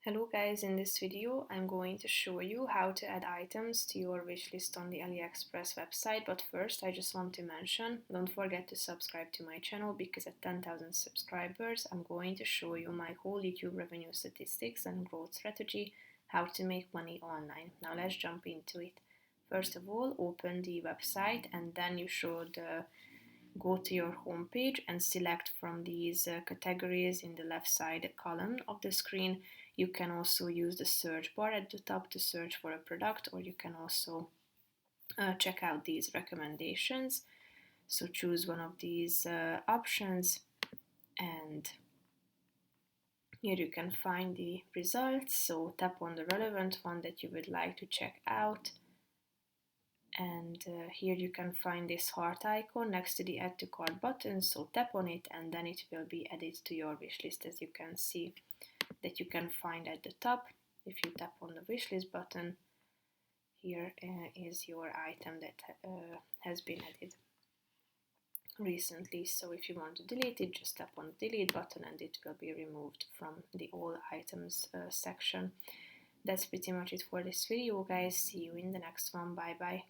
Hello guys, in this video I'm going to show you how to add items to your wishlist on the AliExpress website, but first I just want to mention, don't forget to subscribe to my channel because at 10,000 subscribers I'm going to show you my whole YouTube revenue statistics and growth strategy, how to make money online. Now let's jump into it. First of all, open the website and then you should go to your home page and select from these categories in the left side column of the screen. You can also use the search bar at the top to search for a product, or you can also check out these recommendations. So choose one of these options and here you can find the results. So tap on the relevant one that you would like to check out. And here you can find this heart icon next to the add to cart button, so tap on it and then it will be added to your wish list, as you can see that you can find at the top. If you tap on the wish list button, here is your item that has been added recently. So if you want to delete it, just tap on the delete button and it will be removed from the all items section. That's pretty much it for this video, guys. See you in the next one. Bye bye.